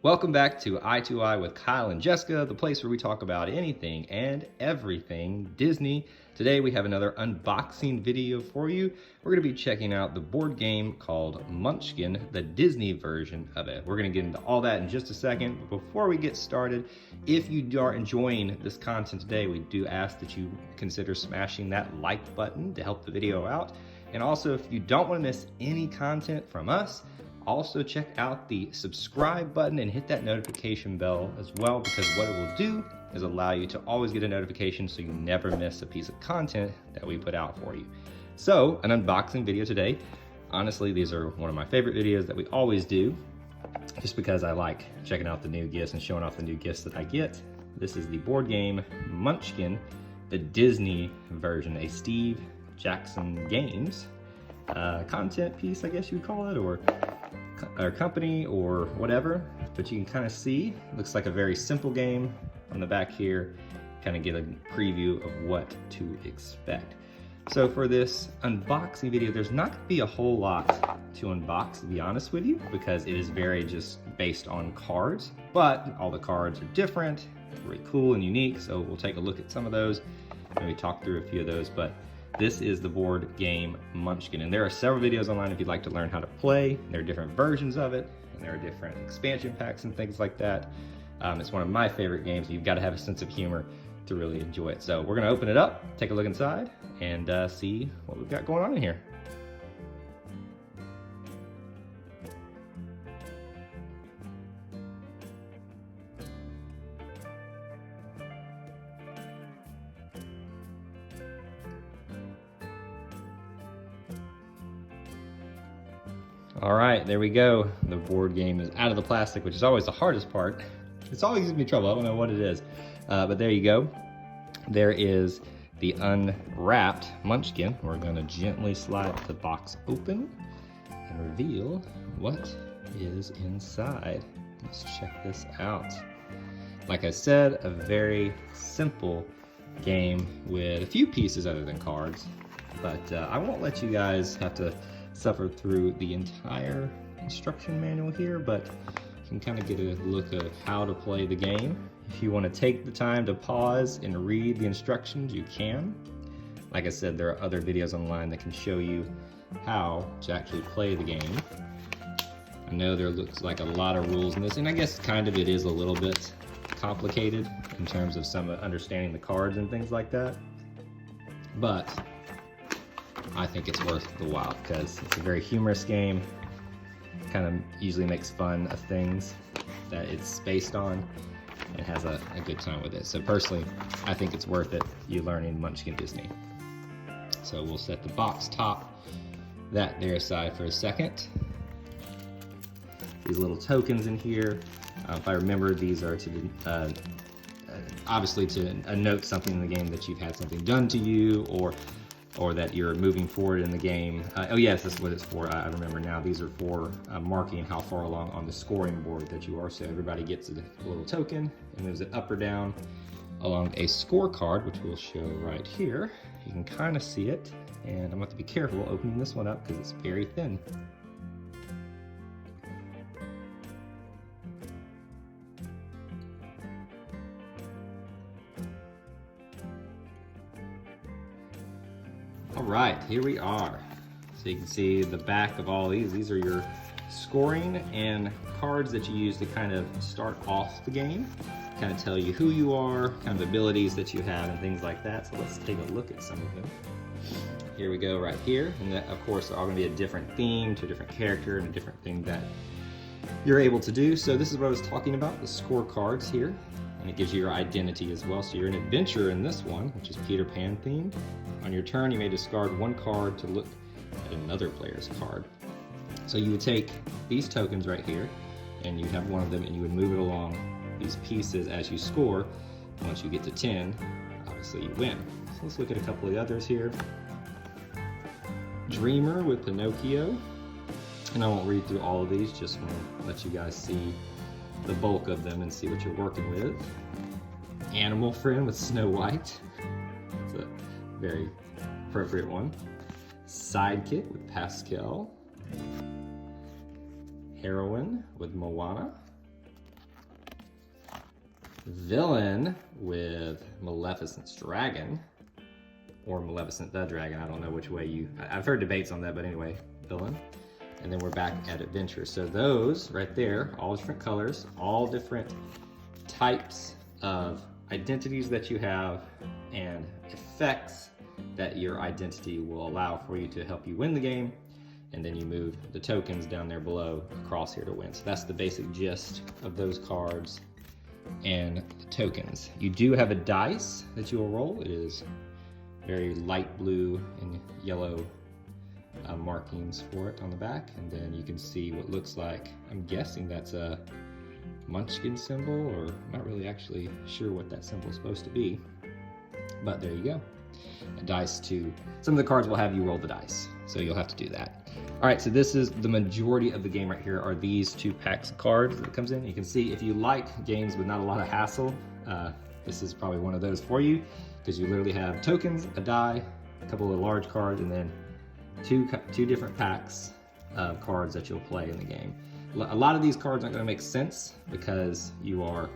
Welcome back to Eye to Eye with Kyle and Jessica, the place where we talk about anything and everything Disney. Today we have another unboxing video for you. We're going to be checking out the board game called Munchkin, the Disney version of it. We're going to get into all that in just a second. But before we get started, if you are enjoying this content today, we do ask that you consider smashing that like button to help the video out. And also, if you don't want to miss any content from us, also check out the subscribe button and hit that notification bell as well, because what it will do is allow you to always get a notification so you never miss a piece of content that we put out for you. So, an unboxing video today. Honestly, these are one of my favorite videos that we always do, just because I like checking out the new gifts and showing off the new gifts that I get. This is the board game Munchkin, the Disney version, a Steve Jackson Games content piece, I guess you would call it, or company or whatever, but you can kind of see, looks like a very simple game. On the back here, kind of get a preview of what to expect. So for this unboxing video, there's not going to be a whole lot to unbox, to be honest with you, because it is very just based on cards, but all the cards are different, really cool and unique, so we'll take a look at some of those, maybe talk through a few of those. But this is the board game Munchkin, and there are several videos online if you'd like to learn how to play. There are different versions of it, and there are different expansion packs and things like that. It's one of my favorite games. You've got to have a sense of humor to really enjoy it. So we're going to open it up, take a look inside, and see what we've got going on in here. All right, there we go. The board game is out of the plastic, which is always the hardest part. It's always gives me trouble, I don't know what it is. But there you go. There is the unwrapped Munchkin. We're gonna gently slide the box open and reveal what is inside. Let's check this out. Like I said, a very simple game with a few pieces other than cards, but I won't let you guys have to suffer through the entire instruction manual here, but you can kind of get a look at how to play the game. If you want to take the time to pause and read the instructions, you can. Like I said, there are other videos online that can show you how to actually play the game. I know there looks like a lot of rules in this, and I guess kind of it is a little bit complicated in terms of some understanding the cards and things like that, but I think it's worth the while because it's a very humorous game. Kind of usually makes fun of things that it's based on and has a good time with it. So personally, I think it's worth it, you learning Munchkin Disney. So we'll set the box top that there aside for a second. These little tokens in here, if I remember, these are to obviously to note something in the game that you've had something done to you, or that you're moving forward in the game. Oh yes, that's what it's for. I remember now. These are for marking how far along on the scoring board that you are. So everybody gets a little token and moves it up or down along a scorecard, which we'll show right here. You can kind of see it, and I'm gonna have to be careful opening this one up because it's very thin. All right, here we are. So you can see the back of all these. These are your scoring and cards that you use to kind of start off the game, kind of tell you who you are, kind of abilities that you have and things like that. So let's take a look at some of them. Here we go right here. And that, of course, are all gonna be a different theme to a different character and a different thing that you're able to do. So this is what I was talking about, the scorecards here. And it gives you your identity as well. So you're an adventurer in this one, which is Peter Pan themed. On your turn, you may discard one card to look at another player's card. So you would take these tokens right here, and you have one of them, and you would move it along these pieces as you score. Once you get to 10, obviously you win. So let's look at a couple of the others here. Dreamer with Pinocchio. And I won't read through all of these, just want to let you guys see the bulk of them and see what you're working with. Animal Friend with Snow White. It's a very appropriate one. Sidekick with Pascal. Heroine with Moana. Villain with Maleficent's Dragon, or Maleficent the Dragon. I don't know which way I've heard debates on that, but anyway, villain. And then we're back at adventure. So those right there, all different colors, all different types of identities that you have and effects that your identity will allow for you to help you win the game. And then you move the tokens down there below across here to win. So that's the basic gist of those cards and the tokens. You do have a dice that you will roll. It is very light blue and yellow markings for it on the back. And then you can see what looks like, I'm guessing that's a Munchkin symbol, or I'm not really actually sure what that symbol is supposed to be. But there you go. A dice to, some of the cards will have you roll the dice, so you'll have to do that. All right, so this is the majority of the game right here are these 2 packs of cards that comes in. You can see if you like games with not a lot of hassle, this is probably one of those for you, because you literally have tokens, a die, a couple of large cards, and then two different packs of cards that you'll play in the game. A lot of these cards aren't going to make sense because you are,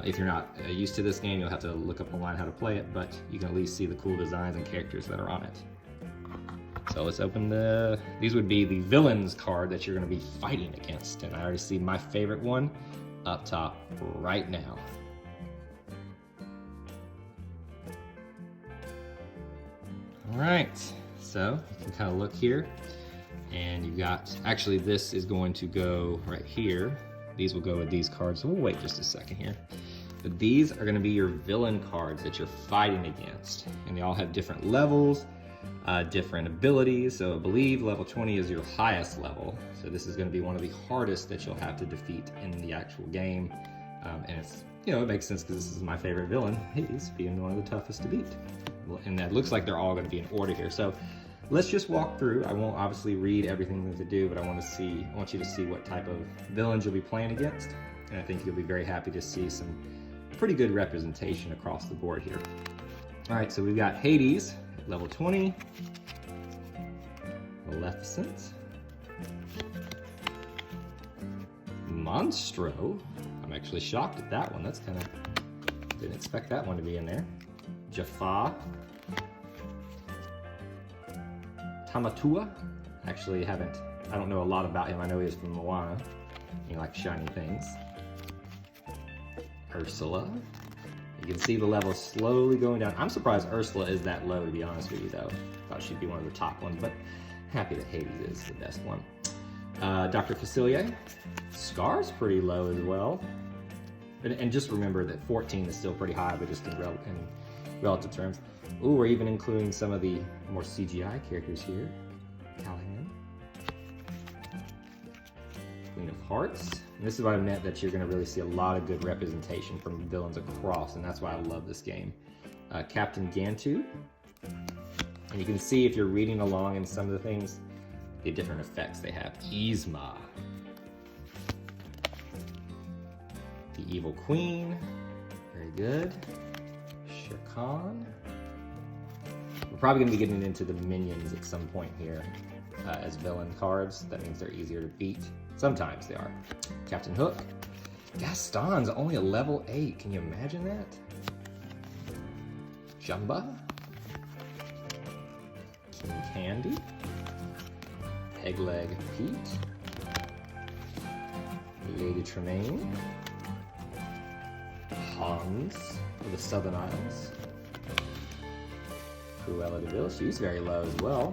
if you're not used to this game, you'll have to look up online how to play it, but you can at least see the cool designs and characters that are on it. So let's open these would be the villains card that you're going to be fighting against. And I already see my favorite one up top right now. All right, so you can kind of look here and you've got, actually this is going to go right here. These will go with these cards, so we'll wait just a second here. But these are going to be your villain cards that you're fighting against. And they all have different levels, different abilities. So I believe level 20 is your highest level. So this is going to be one of the hardest that you'll have to defeat in the actual game. And it's, you know, it makes sense because this is my favorite villain, Hades, being one of the toughest to beat. And that looks like they're all going to be in order here. So let's just walk through. I won't obviously read everything that they do, but I want you to see what type of villains you'll be playing against. And I think you'll be very happy to see some pretty good representation across the board here. All right, so we've got Hades, level 20, Maleficent, Monstro. I'm actually shocked at that one. That's kind of, didn't expect that one to be in there. Jafar, Tamatua. Actually I don't know a lot about him. I know he is from Moana. He likes shiny things. Ursula. You can see the level slowly going down. I'm surprised Ursula is that low, to be honest with you, though. Thought she'd be one of the top ones, but happy that Hades is the best one. Dr. Facilier. Scar's pretty low as well. And just remember that 14 is still pretty high, but just in relative terms. Ooh, we're even including some of the more CGI characters here. Callahan. Queen of Hearts. And this is what I meant, that you're going to really see a lot of good representation from villains across, and that's why I love this game. Captain Gantu. And you can see if you're reading along in some of the things, the different effects they have. Yzma. The Evil Queen. Very good. Shere Khan. We're probably going to be getting into the minions at some point here as villain cards. That means they're easier to beat. Sometimes they are. Captain Hook. Gaston's only a level 8. Can you imagine that? Jumba. King Candy. Pegleg Pete. Lady Tremaine. Hans of the Southern Isles. Cruella de Vil, she's very low as well.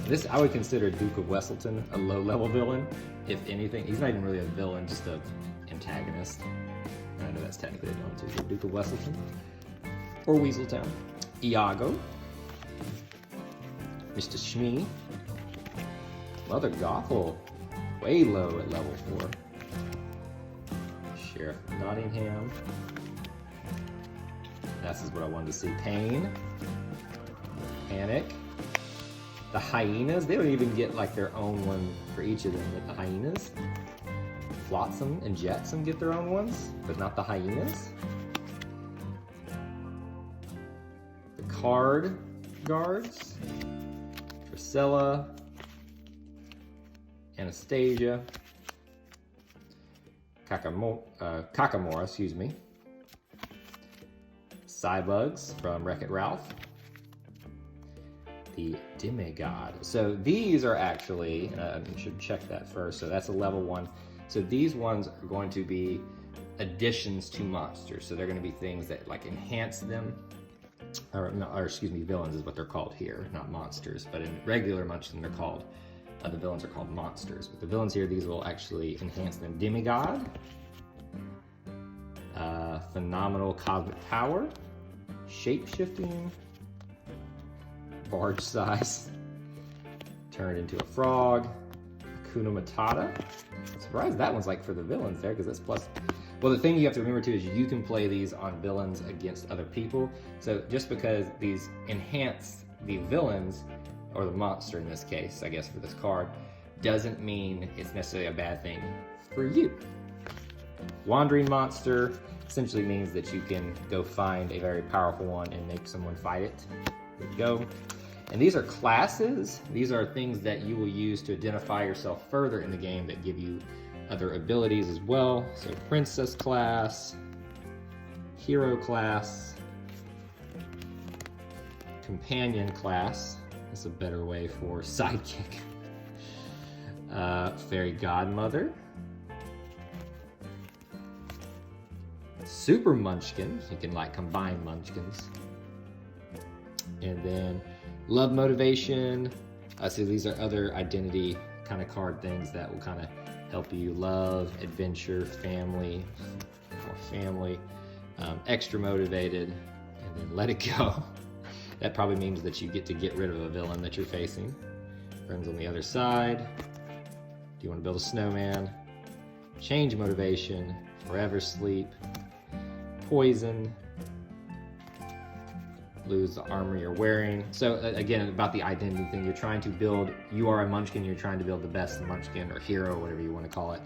This, I would consider Duke of Wesselton a low-level villain, if anything. He's not even really a villain, just an antagonist. I know that's technically a villain too, but Duke of Wesselton. Or Weaseltown. Iago. Mr. Shmee. Mother Gothel, way low at level 4. Sheriff Nottingham. This is what I wanted to see. Pain. Panic. The hyenas, they don't even get like their own one for each of them, but the hyenas. Flotsam and Jetsam get their own ones, but not the hyenas. The card guards. Priscilla. Anastasia. Kakamora, excuse me. Cybugs from Wreck-It Ralph. The Demigod. So these are actually, you should check that first. So that's a level 1. So these ones are going to be additions to monsters. So they're going to be things that like enhance them, or excuse me, villains is what they're called here, not monsters. But in regular Munchkin, they're called, the villains are called monsters. But the villains here, these will actually enhance them. Demigod, phenomenal cosmic power, shape-shifting, barge size, turned into a frog, Hakuna Matata. I'm surprised that one's like for the villains there, because that's plus. Well, the thing you have to remember too is you can play these on villains against other people. So just because these enhance the villains, or the monster in this case, I guess for this card, doesn't mean it's necessarily a bad thing for you. Wandering monster essentially means that you can go find a very powerful one and make someone fight it. There you go. And these are classes. These are things that you will use to identify yourself further in the game that give you other abilities as well. So princess class, hero class, companion class. That's a better way for sidekick. Fairy godmother. Super Munchkin. You can like combine Munchkins. And then love motivation. So these are other identity kind of card things that will kind of help you. Love, adventure, family, or family, extra motivated, and then let it go. That probably means that you get to get rid of a villain that you're facing. Friends on the other side. Do you want to build a snowman? Change motivation, forever sleep, poison, lose the armor you're wearing. So again, about the identity thing, you're trying to build, you are a Munchkin, you're trying to build the best Munchkin or hero, whatever you want to call it,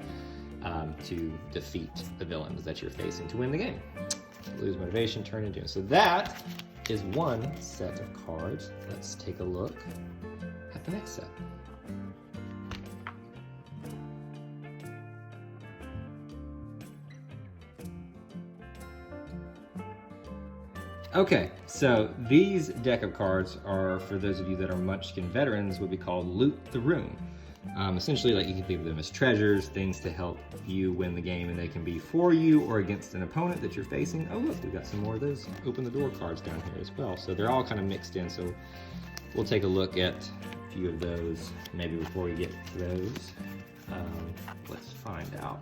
to defeat the villains that you're facing to win the game. Lose motivation, turn into. So that is one set of cards. Let's take a look at the next set. Okay, so these deck of cards are, for those of you that are Munchkin veterans, would be called Loot the Room. Essentially, like, you can think of them as treasures, things to help you win the game, and they can be for you or against an opponent that you're facing. Oh look, we've got some more of those open the door cards down here as well. So they're all kind of mixed in, so we'll take a look at a few of those maybe before we get to those. Let's find out.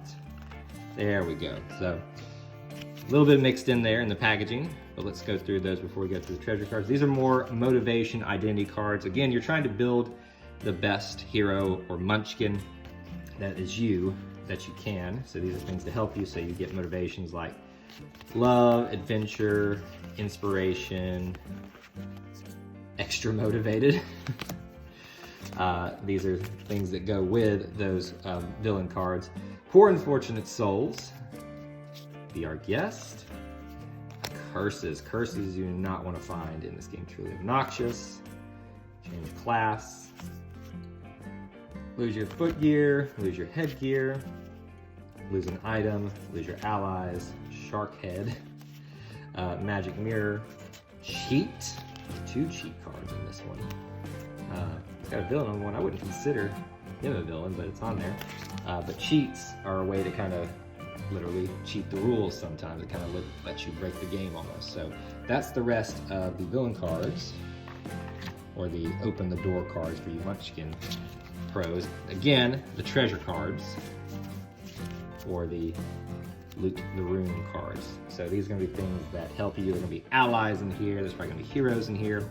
There we go. So a little bit mixed in there in the packaging, but let's go through those before we get to the treasure cards. These are more motivation identity cards. Again, you're trying to build the best hero or Munchkin that is you, that you can. So these are things to help you, so you get motivations like love, adventure, inspiration, extra motivated. These are things that go with those villain cards. Poor Unfortunate Souls. Be Our Guest. Curses. Curses you do not want to find in this game. Truly obnoxious. Change class. Lose your footgear. Lose your headgear. Lose an item. Lose your allies. Shark head. Magic mirror. Cheat. 2 cheat cards in this one. It's got a villain on one. I wouldn't consider him a villain, but it's on there. But cheats are a way to kind of literally cheat the rules sometimes. It kind of lets you break the game almost. So that's the rest of the villain cards, or the open the door cards for you Munchkin pros. Again, the treasure cards, or the loot the room cards. So these are going to be things that help you. There's going to be allies in here. There's probably going to be heroes in here.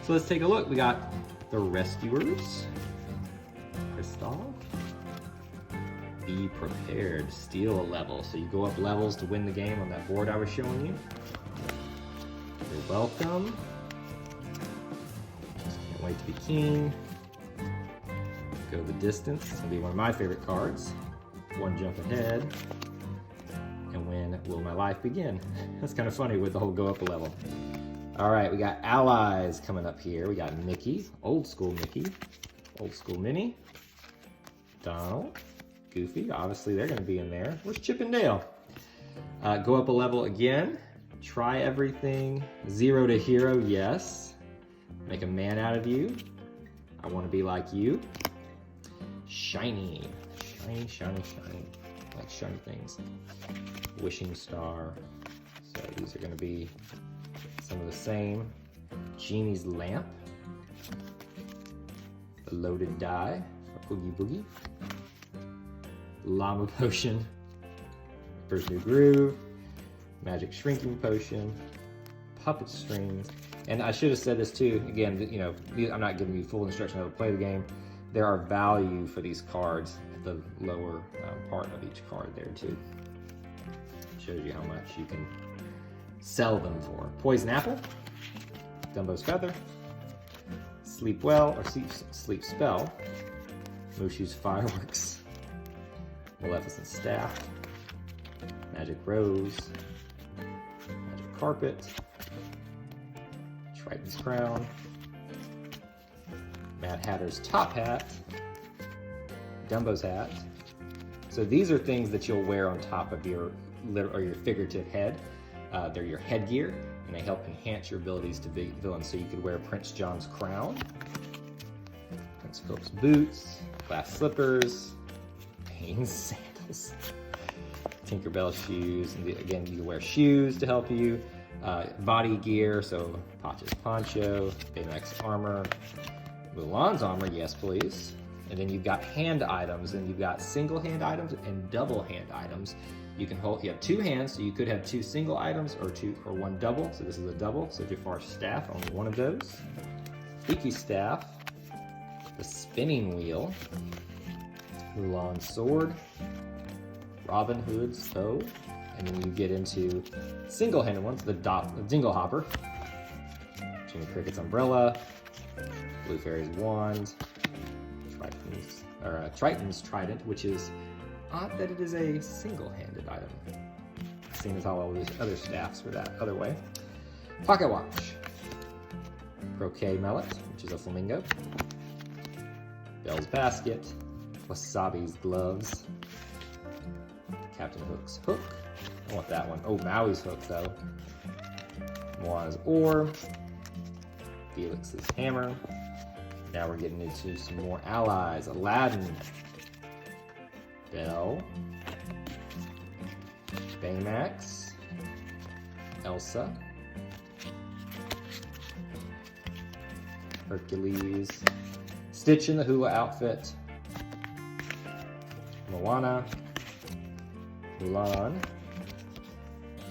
So let's take a look. We got the Rescuers, Kristoff. Be prepared, steal a level. So you go up levels to win the game on that board I was showing you. You're welcome. Just can't wait to be king. Go the distance. It's gonna be one of my favorite cards. One jump ahead. And when will my life begin? That's kind of funny with the whole go up a level. All right, we got allies coming up here. We got Mickey, old school Minnie, Donald, Goofy, obviously they're going to be in there. Where's Chip and Dale? Go up a level again. Try everything. 0 to hero, yes. Make a man out of you. I want to be like you. Shiny. Shiny, shiny, shiny. I like shiny things. Wishing star. So these are going to be some of the same. Genie's lamp. The loaded die for Oogie Boogie. Llama potion. First new groove. Magic shrinking potion. Puppet strings. And I should have said this too. Again, you know, I'm not giving you full instruction on how to play the game. There are value for these cards at the lower part of each card there too. Shows you how much you can sell them for. Poison apple. Dumbo's feather. Sleep well or sleep spell. Mushu's fireworks. Maleficent staff. Magic rose. Magic carpet. Triton's crown. Mad Hatter's top hat. Dumbo's hat. So these are things that you'll wear on top of your figurative head. They're your headgear, and they help enhance your abilities to be villains. So you could wear Prince John's crown, Prince Philip's boots, glass slippers, Payne's sandals, Tinkerbell shoes, and again, you can wear shoes to help you. Body gear, so Pacha's poncho, Baymax's armor, Mulan's armor, yes please. And then you've got hand items, and you've got single hand items and double hand items. You can hold, you have 2 hands, so you could have 2 single items or 1 double. So this is a double. So Jafar's staff, only 1 of those. Fiki's staff, the spinning wheel, Mulan's sword, Robin Hood's bow, and then you get into single-handed ones, the Dingle Hopper, Jimmy Cricket's umbrella, Blue Fairy's wand, Triton's trident, which is odd that it is a single-handed item, seeing as how all these other staffs were that other way. Pocket watch, Croquet mallet, which is a flamingo, Belle's basket, Wasabi's gloves, Captain Hook's hook. I want that one. Oh, Maui's hook though. Moana's oar, Felix's hammer. Now we're getting into some more allies. Aladdin, Belle, Baymax, Elsa, Hercules, Stitch in the hula outfit, Moana, Mulan,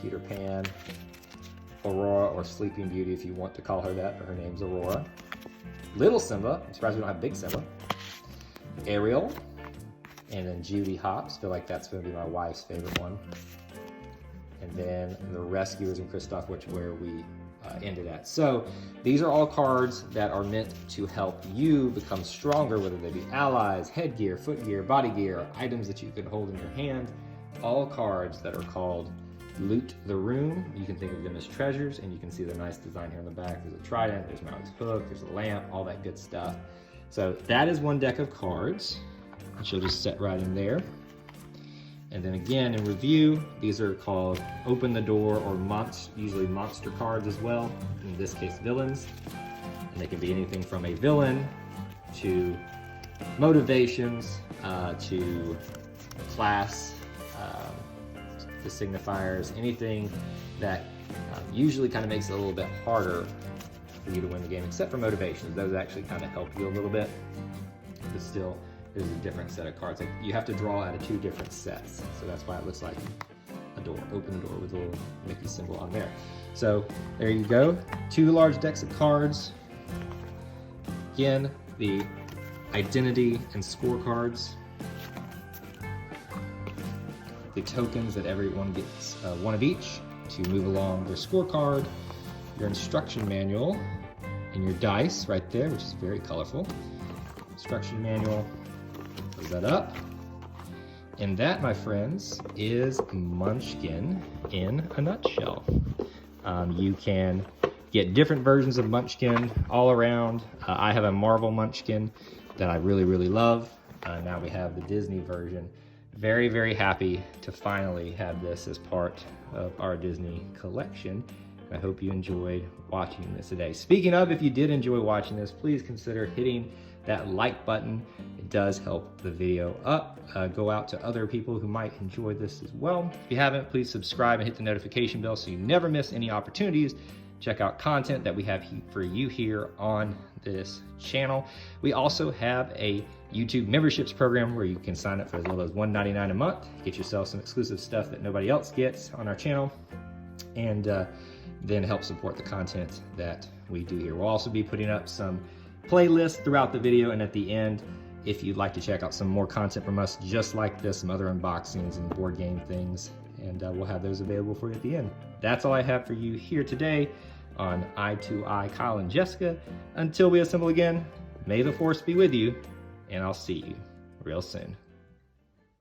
Peter Pan, Aurora, or Sleeping Beauty if you want to call her that, but her name's Aurora. Little Simba, I'm surprised we don't have Big Simba. Ariel, and then Judy Hopps. Feel like that's going to be my wife's favorite one. And then the Rescuers and Kristoff, where we ended at. So these are all cards that are meant to help you become stronger, whether they be allies, headgear, footgear, body gear, items that you can hold in your hand. All cards that are called Loot the Room. You can think of them as treasures, and you can see the nice design here on the back. There's a trident, there's Maui's hook, there's a lamp, all that good stuff. So that is one deck of cards, which you'll just set right in there. And then again, in review, these are called Open the Door, or usually monster cards as well. In this case, villains. And they can be anything from a villain to motivations to class, the signifiers, anything that usually kind of makes it a little bit harder for you to win the game, except for motivations. Those actually kind of help you a little bit, but still, there's a different set of cards. Like, you have to draw out of 2 different sets, so that's why it looks like a door. Open the door with a little Mickey symbol on there. So there you go, 2 large decks of cards. Again, the identity and scorecards. The tokens that everyone gets, 1 of each to move along their scorecard, your instruction manual, and your dice right there, which is very colorful. Instruction manual, close that up. And that, my friends, is Munchkin in a nutshell. You can get different versions of Munchkin all around. I have a Marvel Munchkin that I really, really love. Now we have the Disney version very, very happy to finally have this as part of our Disney collection. I hope you enjoyed watching this today. Speaking of, if you did enjoy watching this, please consider hitting that like button. It does help the video up. Go out to other people who might enjoy this as well. If you haven't, please subscribe and hit the notification bell so you never miss any opportunities. Check out content that we have for you here on this channel. We also have a YouTube memberships program where you can sign up for as little as $1.99 a month, get yourself some exclusive stuff that nobody else gets on our channel, and then help support the content that we do here. We'll also be putting up some playlists throughout the video, and at the end, if you'd like to check out some more content from us just like this, some other unboxings and board game things, and we'll have those available for you at the end. That's all I have for you here today on Eye to Eye, Kyle and Jessica. Until we assemble again, may the force be with you, and I'll see you real soon.